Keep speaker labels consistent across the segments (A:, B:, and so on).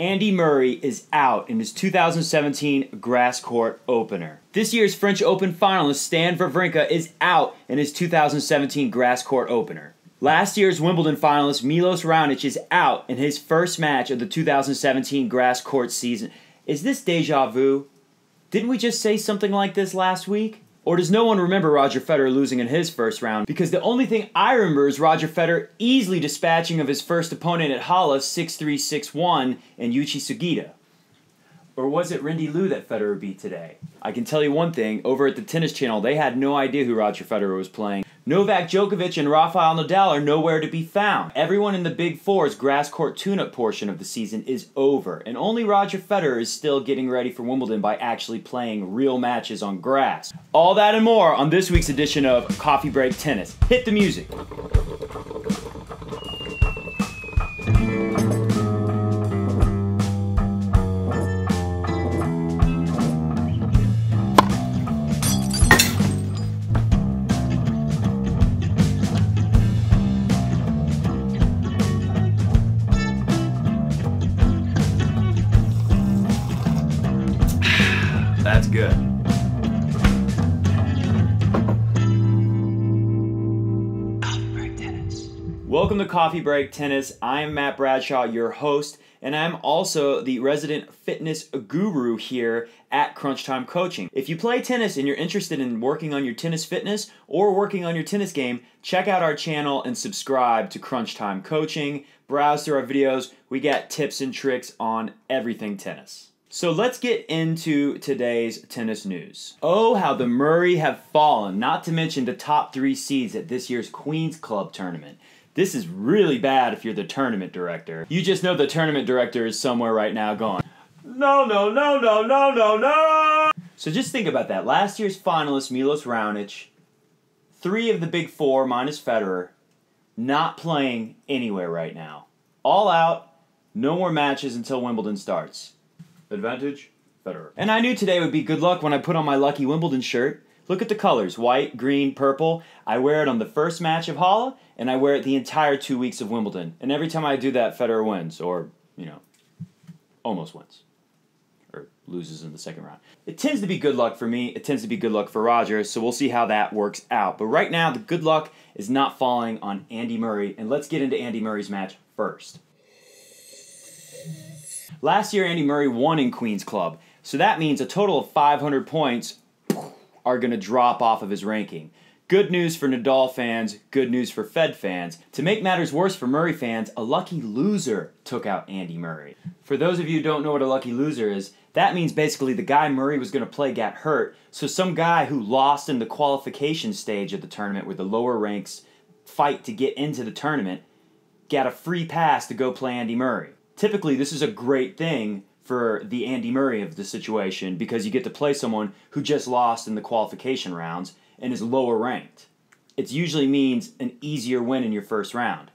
A: Andy Murray is out in his 2017 grass court opener. This year's French Open finalist Stan Wawrinka is out in his 2017 grass court opener. Last year's Wimbledon finalist Milos Raonic is out in his first match of the 2017 grass court season. Is this deja vu? Didn't we just say something like this last week? Or does no one remember Roger Federer losing in his first round? Because the only thing I remember is Roger Federer easily dispatching of his first opponent at Halle 6-3, 6-1 in Yuichi Sugita. Or was it Rindy Liu that Federer beat today? I can tell you one thing, over at the Tennis Channel, they had no idea who Roger Federer was playing. Novak Djokovic and Rafael Nadal are nowhere to be found. Everyone in the Big Four's grass court tune-up portion of the season is over, and only Roger Federer is still getting ready for Wimbledon by actually playing real matches on grass. All that and more on this week's edition of Coffee Break Tennis. Hit the music. That's good. Coffee Break Tennis. Welcome to Coffee Break Tennis. I am Matt Bradshaw, your host, and I'm also the resident fitness guru here at Crunch Time Coaching. If you play tennis and you're interested in working on your tennis fitness or working on your tennis game, check out our channel and subscribe to Crunch Time Coaching. Browse through our videos. We got tips and tricks on everything tennis. So let's get into today's tennis news. Oh, how the Murray have fallen, not to mention the top 3 seeds at this year's Queen's Club tournament. This is really bad if you're the tournament director. You just know the tournament director is somewhere right now going, no, no, no, no, no, no, no. So just think about that. Last year's finalist, Milos Raonic, 3 of the Big Four minus Federer, not playing anywhere right now. All out, no more matches until Wimbledon starts. Advantage, Federer. And I knew today would be good luck when I put on my lucky Wimbledon shirt. Look at the colors, white, green, purple. I wear it on the first match of Halle, and I wear it the entire 2 weeks of Wimbledon. And every time I do that, Federer wins, or, you know, almost wins. Or loses in the second round. It tends to be good luck for me. It tends to be good luck for Roger, so we'll see how that works out. But right now, the good luck is not falling on Andy Murray, and let's get into Andy Murray's match first. Last year, Andy Murray won in Queen's Club, so that means a total of 500 points are going to drop off of his ranking. Good news for Nadal fans, good news for Fed fans. To make matters worse for Murray fans, a lucky loser took out Andy Murray. For those of you who don't know what a lucky loser is, that means basically the guy Murray was going to play got hurt, so some guy who lost in the qualification stage of the tournament where the lower ranks fight to get into the tournament got a free pass to go play Andy Murray. Typically, this is a great thing for the Andy Murray of the situation because you get to play someone who just lost in the qualification rounds and is lower ranked. It usually means an easier win in your first round.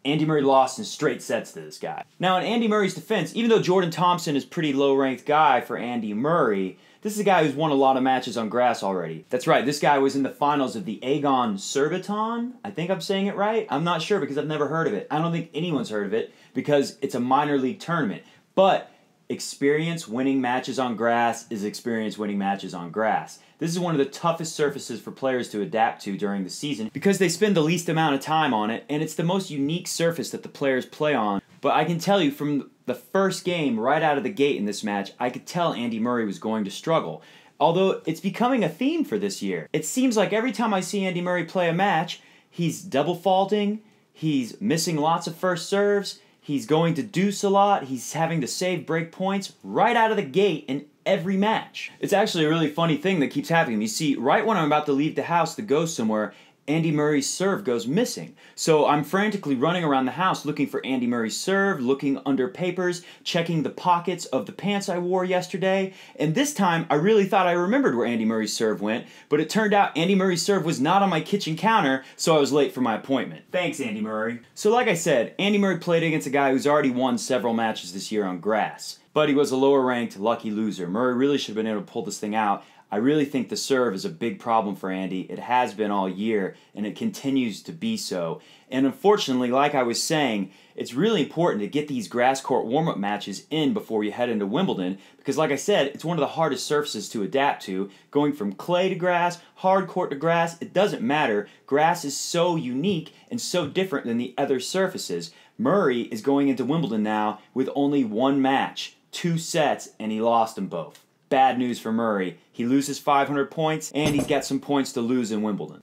A: Andy Murray lost in straight sets to this guy. Now, in Andy Murray's defense, even though Jordan Thompson is a pretty low-ranked guy for Andy Murray, this is a guy who's won a lot of matches on grass already. That's right, this guy was in the finals of the Aegon Surbiton. I think I'm saying it right. I'm not sure because I've never heard of it. I don't think anyone's heard of it because it's a minor league tournament. But experience winning matches on grass is experience winning matches on grass. This is one of the toughest surfaces for players to adapt to during the season because they spend the least amount of time on it, and it's the most unique surface that the players play on. But I can tell you from the first game right out of the gate in this match, I could tell Andy Murray was going to struggle. Although it's becoming a theme for this year. It seems like every time I see Andy Murray play a match, he's double faulting, he's missing lots of first serves, he's going to deuce a lot, he's having to save break points right out of the gate in every match. It's actually a really funny thing that keeps happening. You see, right when I'm about to leave the house to go somewhere, Andy Murray's serve goes missing. So I'm frantically running around the house looking for Andy Murray's serve, looking under papers, checking the pockets of the pants I wore yesterday. And this time, I really thought I remembered where Andy Murray's serve went, but it turned out Andy Murray's serve was not on my kitchen counter, so I was late for my appointment. Thanks, Andy Murray. So like I said, Andy Murray played against a guy who's already won several matches this year on grass. But he was a lower-ranked lucky loser. Murray really should have been able to pull this thing out. I really think the serve is a big problem for Andy. It has been all year, and it continues to be so. And unfortunately, like I was saying, it's really important to get these grass court warm-up matches in before you head into Wimbledon, because like I said, it's one of the hardest surfaces to adapt to. Going from clay to grass, hard court to grass, it doesn't matter. Grass is so unique and so different than the other surfaces. Murray is going into Wimbledon now with only one match, 2 sets, and he lost them both. Bad news for Murray. He loses 500 points, and he's got some points to lose in Wimbledon.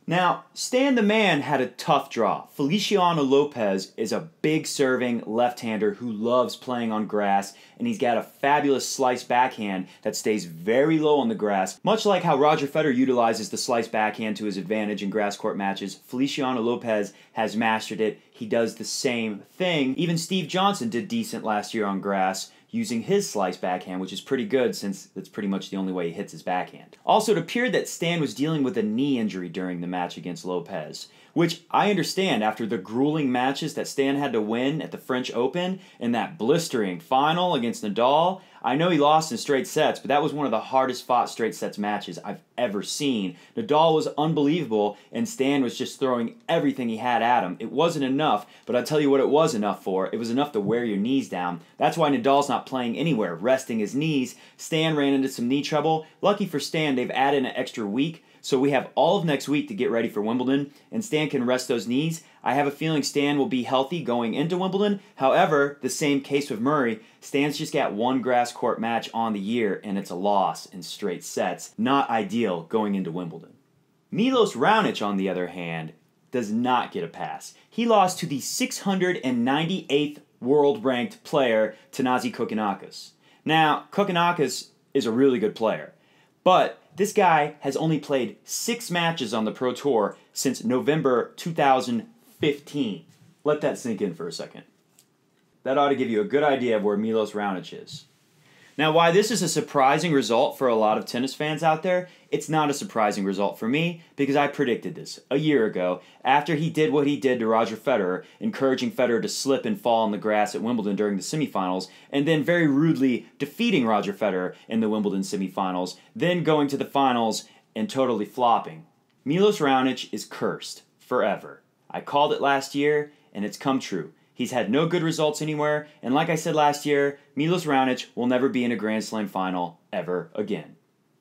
A: Now, Stan the Man had a tough draw. Feliciano Lopez is a big serving left-hander who loves playing on grass, and he's got a fabulous slice backhand that stays very low on the grass. Much like how Roger Federer utilizes the slice backhand to his advantage in grass court matches, Feliciano Lopez has mastered it. He does the same thing. Even Steve Johnson did decent last year on grass, using his slice backhand, which is pretty good since that's pretty much the only way he hits his backhand. Also, it appeared that Stan was dealing with a knee injury during the match against Lopez, which I understand after the grueling matches that Stan had to win at the French Open and that blistering final against Nadal. I know he lost in straight sets, but that was one of the hardest fought straight sets matches I've ever seen. Nadal was unbelievable, and Stan was just throwing everything he had at him. It wasn't enough, but I'll tell you what it was enough for. It was enough to wear your knees down. That's why Nadal's not playing anywhere, resting his knees. Stan ran into some knee trouble. Lucky for Stan, they've added an extra week, so we have all of next week to get ready for Wimbledon, and Stan can rest those knees. I have a feeling Stan will be healthy going into Wimbledon. However, the same case with Murray. Stan's just got one grass court match on the year, and it's a loss in straight sets. Not ideal going into Wimbledon. Milos Raonic, on the other hand, does not get a pass. He lost to the 698th world-ranked player, Thanasi Kokkinakis. Now, Kokkinakis is a really good player, but this guy has only played 6 matches on the Pro Tour since November 2015. Let that sink in for a second. That ought to give you a good idea of where Milos Raonic is. Now, why this is a surprising result for a lot of tennis fans out there, it's not a surprising result for me because I predicted this a year ago after he did what he did to Roger Federer, encouraging Federer to slip and fall on the grass at Wimbledon during the semifinals, and then very rudely defeating Roger Federer in the Wimbledon semifinals, then going to the finals and totally flopping. Milos Raonic is cursed forever. I called it last year, and it's come true. He's had no good results anywhere, and like I said last year, Milos Raonic will never be in a Grand Slam final ever again.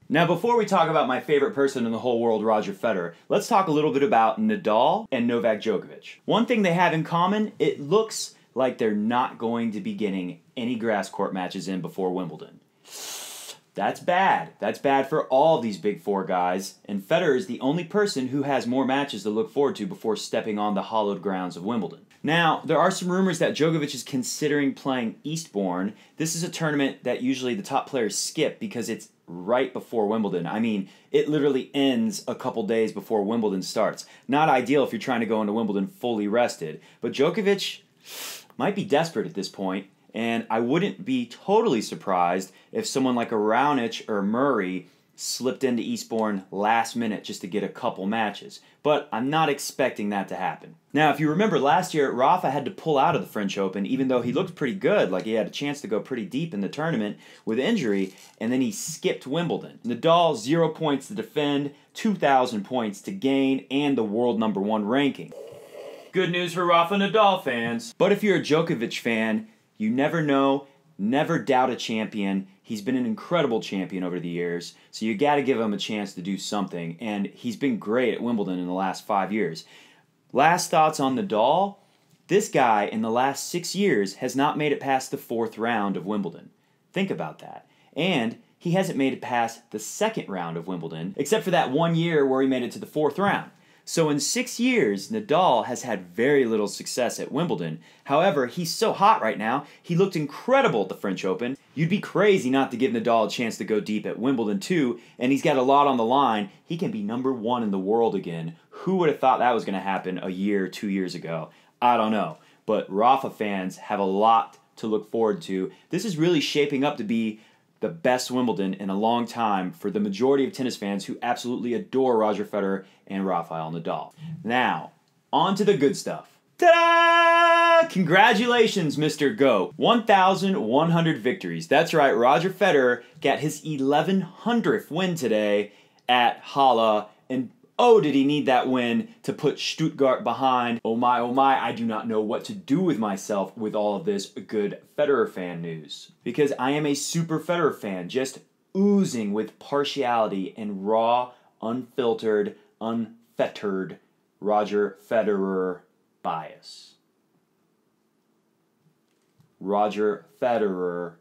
A: Now, before we talk about my favorite person in the whole world, Roger Federer, let's talk a little bit about Nadal and Novak Djokovic. One thing they have in common, it looks like they're not going to be getting any grass court matches in before Wimbledon. That's bad. That's bad for all these big four guys, and Federer is the only person who has more matches to look forward to before stepping on the hallowed grounds of Wimbledon. Now, there are some rumors that Djokovic is considering playing Eastbourne. This is a tournament that usually the top players skip because it's right before Wimbledon. I mean, it literally ends a couple days before Wimbledon starts. Not ideal if you're trying to go into Wimbledon fully rested. But Djokovic might be desperate at this point, and I wouldn't be totally surprised if someone like a Raonic or Murray slipped into Eastbourne last minute just to get a couple matches. But I'm not expecting that to happen. Now, if you remember last year, Rafa had to pull out of the French Open even though he looked pretty good, like he had a chance to go pretty deep in the tournament with injury, and then he skipped Wimbledon. Nadal, 0 points to defend, 2,000 points to gain, and the world #1 ranking. Good news for Rafa Nadal fans. But if you're a Djokovic fan, you never know, never doubt a champion. He's been an incredible champion over the years, so you got to give him a chance to do something, and he's been great at Wimbledon in the last 5 years. Last thoughts on Nadal, this guy in the last 6 years has not made it past the 4th round of Wimbledon. Think about that. And he hasn't made it past the 2nd round of Wimbledon, except for that 1 year where he made it to the 4th round. So in 6 years, Nadal has had very little success at Wimbledon. However, he's so hot right now, he looked incredible at the French Open. You'd be crazy not to give Nadal a chance to go deep at Wimbledon too, and he's got a lot on the line. He can be #1 in the world again. Who would have thought that was going to happen a year, 2 years ago? I don't know. But Rafa fans have a lot to look forward to. This is really shaping up to be the best Wimbledon in a long time for the majority of tennis fans who absolutely adore Roger Federer and Rafael Nadal. Now, on to the good stuff. Ta-da! Congratulations, Mr. GOAT. 1,100 victories. That's right, Roger Federer got his 1,100th win today at Halle, and oh, did he need that win to put Stuttgart behind. Oh my, I do not know what to do with myself with all of this good Federer fan news. Because I am a super Federer fan, just oozing with partiality and raw, unfiltered, unfettered Roger Federer bias. Roger Federer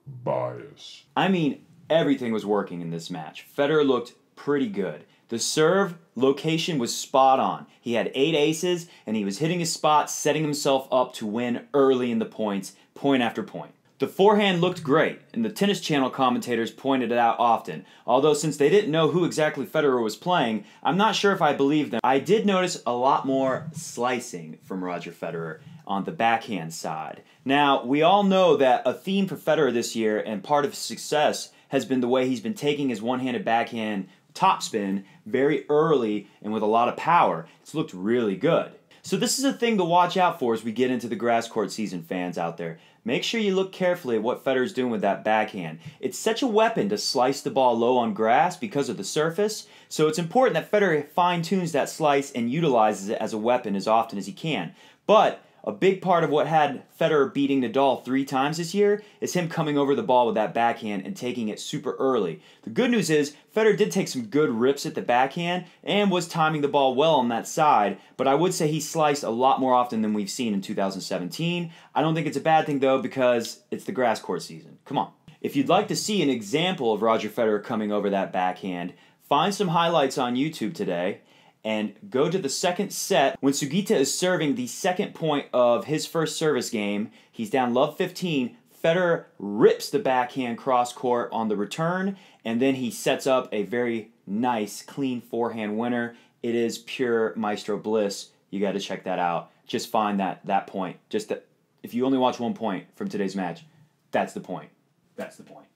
B: bias.
A: I mean, everything was working in this match. Federer looked pretty good. The serve location was spot on. He had 8 aces, and he was hitting his spots, setting himself up to win early in the points, point after point. The forehand looked great, and the Tennis Channel commentators pointed it out often. Although since they didn't know who exactly Federer was playing, I'm not sure if I believe them. I did notice a lot more slicing from Roger Federer on the backhand side. Now, we all know that a theme for Federer this year, and part of his success, has been the way he's been taking his one-handed backhand topspin very early and with a lot of power. It's looked really good. So this is a thing to watch out for as we get into the grass court season, fans out there. Make sure you look carefully at what Federer's doing with that backhand. It's such a weapon to slice the ball low on grass because of the surface, so it's important that Federer fine-tunes that slice and utilizes it as a weapon as often as he can. But a big part of what had Federer beating Nadal 3 times this year is him coming over the ball with that backhand and taking it super early. The good news is Federer did take some good rips at the backhand and was timing the ball well on that side, but I would say he sliced a lot more often than we've seen in 2017. I don't think it's a bad thing though because it's the grass court season. Come on. If you'd like to see an example of Roger Federer coming over that backhand, find some highlights on YouTube today and go to the second set when Sugita is serving the second point of his first service game. He's down love 15. Federer rips the backhand cross court on the return, and then he sets up a very nice, clean forehand winner. It is pure maestro bliss. You got to check that out. Just find that point. Just that, if you only watch one point from today's match, that's the point. That's the point.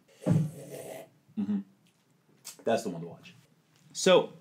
A: That's the one to watch. So,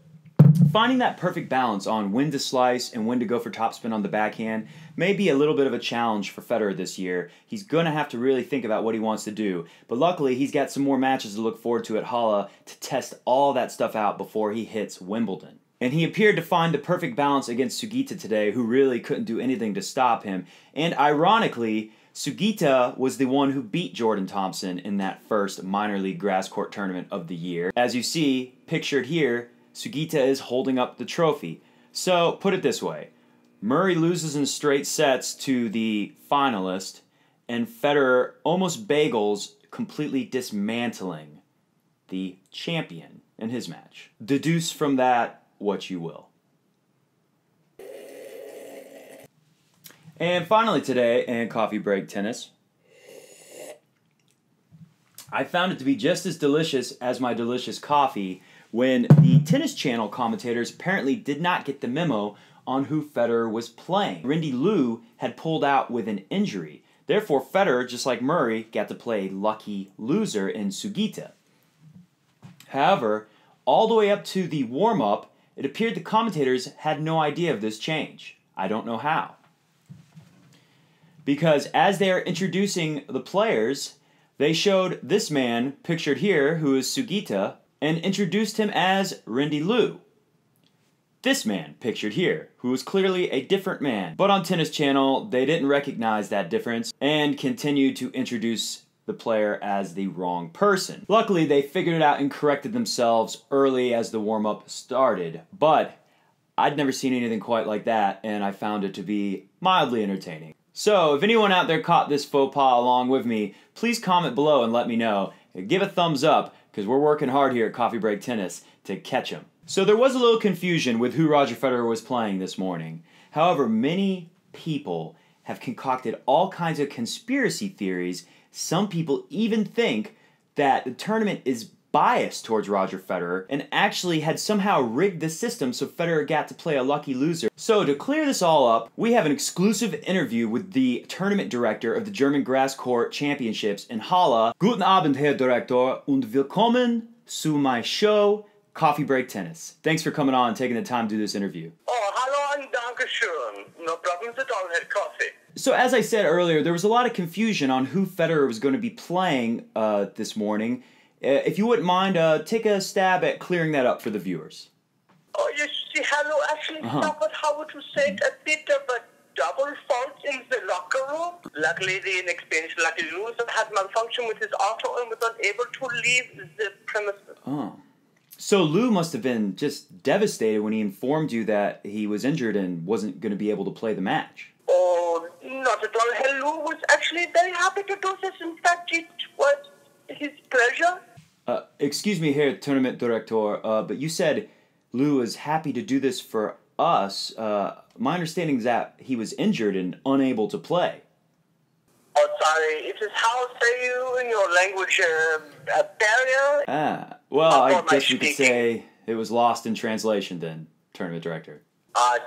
A: finding that perfect balance on when to slice and when to go for topspin on the backhand may be a little bit of a challenge for Federer this year. He's going to have to really think about what he wants to do. But luckily, he's got some more matches to look forward to at Halle to test all that stuff out before he hits Wimbledon. And he appeared to find the perfect balance against Sugita today, who really couldn't do anything to stop him. And ironically, Sugita was the one who beat Jordan Thompson in that first minor league grass court tournament of the year. As you see, pictured here, Sugita is holding up the trophy. So, put it this way. Murray loses in straight sets to the finalist, and Federer almost bagels, completely dismantling the champion in his match. Deduce from that what you will. And finally today, in Coffee Break Tennis, I found it to be just as delicious as my delicious coffee when the Tennis Channel commentators apparently did not get the memo on who Federer was playing. Rindy Liu had pulled out with an injury. Therefore, Federer, just like Murray, got to play a lucky loser in Sugita. However, all the way up to the warm-up, it appeared the commentators had no idea of this change. I don't know how. Because as they are introducing the players, they showed this man, pictured here, who is Sugita, and introduced him as Rindy Liu. This man, pictured here, who was clearly a different man. But on Tennis Channel, they didn't recognize that difference and continued to introduce the player as the wrong person. Luckily, they figured it out and corrected themselves early as the warm-up started. But I'd never seen anything quite like that, and I found it to be mildly entertaining. So, if anyone out there caught this faux pas along with me, please comment below and let me know. Give a thumbs up, because we're working hard here at Coffee Break Tennis to catch him. So there was a little confusion with who Roger Federer was playing this morning. However, many people have concocted all kinds of conspiracy theories. Some people even think that the tournament is biased towards Roger Federer and actually had somehow rigged the system so Federer got to play a lucky loser. So to clear this all up, we have an exclusive interview with the tournament director of the German Grass Court Championships in Halle. Guten Abend, Herr Direktor, und willkommen zu my show, Coffee Break Tennis. Thanks for coming on and taking the time to do this interview.
C: Oh, hallo und danke
B: sure. No problems at all. Had coffee.
A: So as I said earlier, there was a lot of confusion on who Federer was going to be playing this morning. If you wouldn't mind, take a stab at clearing that up for the viewers.
B: Oh, you see, hello, actually suffered, how would you say it, a bit of a double fault in the locker room. Luckily, the inexperienced Lucky Lewis had malfunction with his auto and was unable to leave the premises.
A: Oh. So Lou must have been just devastated when he informed you that he was injured and wasn't going to be able to play the match.
B: Oh, not at all. Hello was actually very happy to do this. In fact, it was his pleasure.
A: Excuse me here, tournament director, but you said Lou was happy to do this for us. My understanding is that he was injured and unable to play.
B: Oh, sorry. It is how say you in your language, a barrier?
A: Well, I guess we could say it was lost in translation then, tournament director.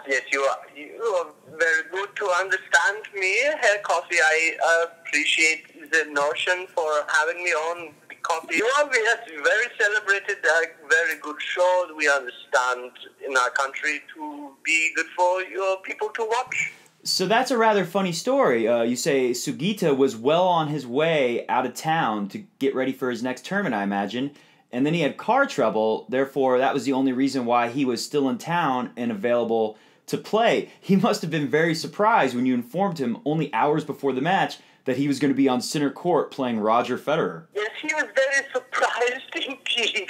B: Yes, you are very good to understand me, Herr Coffee. I appreciate the notion for having me on Coffee. You know, we have very celebrated a very good show. We understand in our country to be good for your people to watch.
A: So that's a rather funny story. You say Sugita was well on his way out of town to get ready for his next tournament, I imagine, and then he had car trouble, therefore that was the only reason why he was still in town and available to play. He must have been very surprised when you informed him only hours before the match that he was going to be on center court playing Roger Federer.
B: Yes, he was very surprised indeed.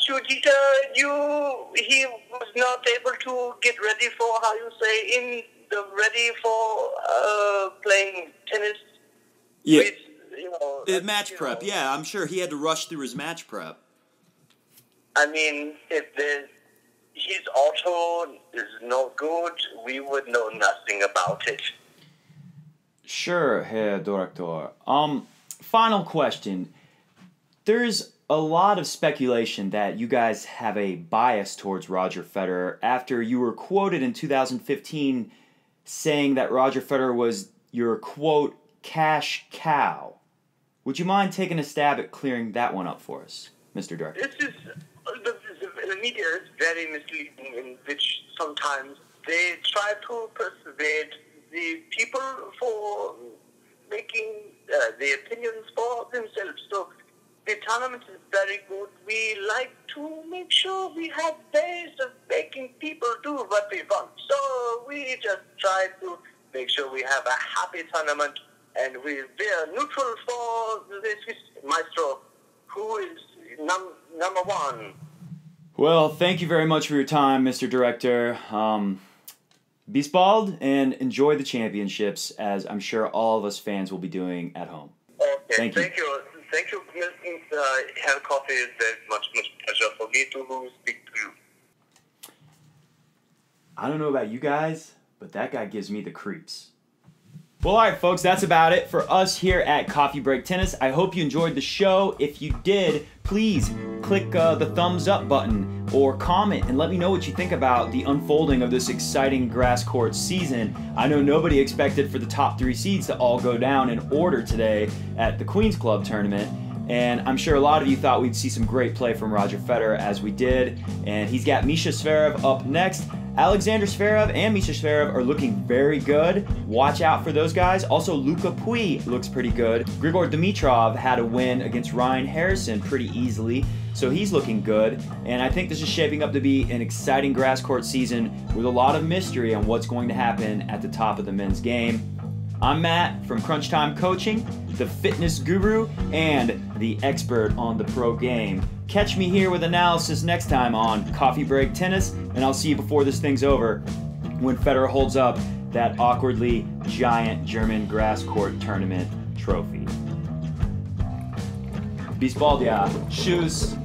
B: Sugita, he was not able to get ready for, how you say, ready for playing tennis.
A: Yeah.
B: With,
A: match prep, yeah. I'm sure he had to rush through his match prep.
B: I mean, if his auto is no good, we would know nothing about it.
A: Sure, Herr Director. Final question. There's a lot of speculation that you guys have a bias towards Roger Federer after you were quoted in 2015 saying that Roger Federer was your, quote, cash cow. Would you mind taking a stab at clearing that one up for us, Mr. Director?
B: The media is very misleading in which sometimes they try to persuade the people for making the opinions for themselves. So the tournament is very good. We like to make sure we have ways of making people do what we want. So we just try to make sure we have a happy tournament, and we are neutral for the Swiss maestro, who is number one.
A: Well, thank you very much for your time, Mr. Director. Be spald and enjoy the championships, as I'm sure all of us fans will be doing at home.
B: Okay,
A: thank you.
B: Thank you, Herr Coffee. It's very much pleasure for me to speak to you.
A: I don't know about you guys, but that guy gives me the creeps. Well, all right, folks, that's about it for us here at Coffee Break Tennis. I hope you enjoyed the show. If you did, please click the thumbs up button or comment and let me know what you think about the unfolding of this exciting grass court season. I know nobody expected for the top 3 seeds to all go down in order today at the Queen's Club tournament. And I'm sure a lot of you thought we'd see some great play from Roger Federer, as we did. And he's got Misha Zverev up next. Alexander Zverev and Misha Zverev are looking very good. Watch out for those guys. Also, Luca Pouille looks pretty good. Grigor Dimitrov had a win against Ryan Harrison pretty easily, so he's looking good. And I think this is shaping up to be an exciting grass court season with a lot of mystery on what's going to happen at the top of the men's game. I'm Matt from Crunch Time Coaching, the fitness guru and the expert on the pro game. Catch me here with analysis next time on Coffee Break Tennis, and I'll see you before this thing's over when Federer holds up that awkwardly giant German grass court tournament trophy. Bis bald, ja. Tschüss.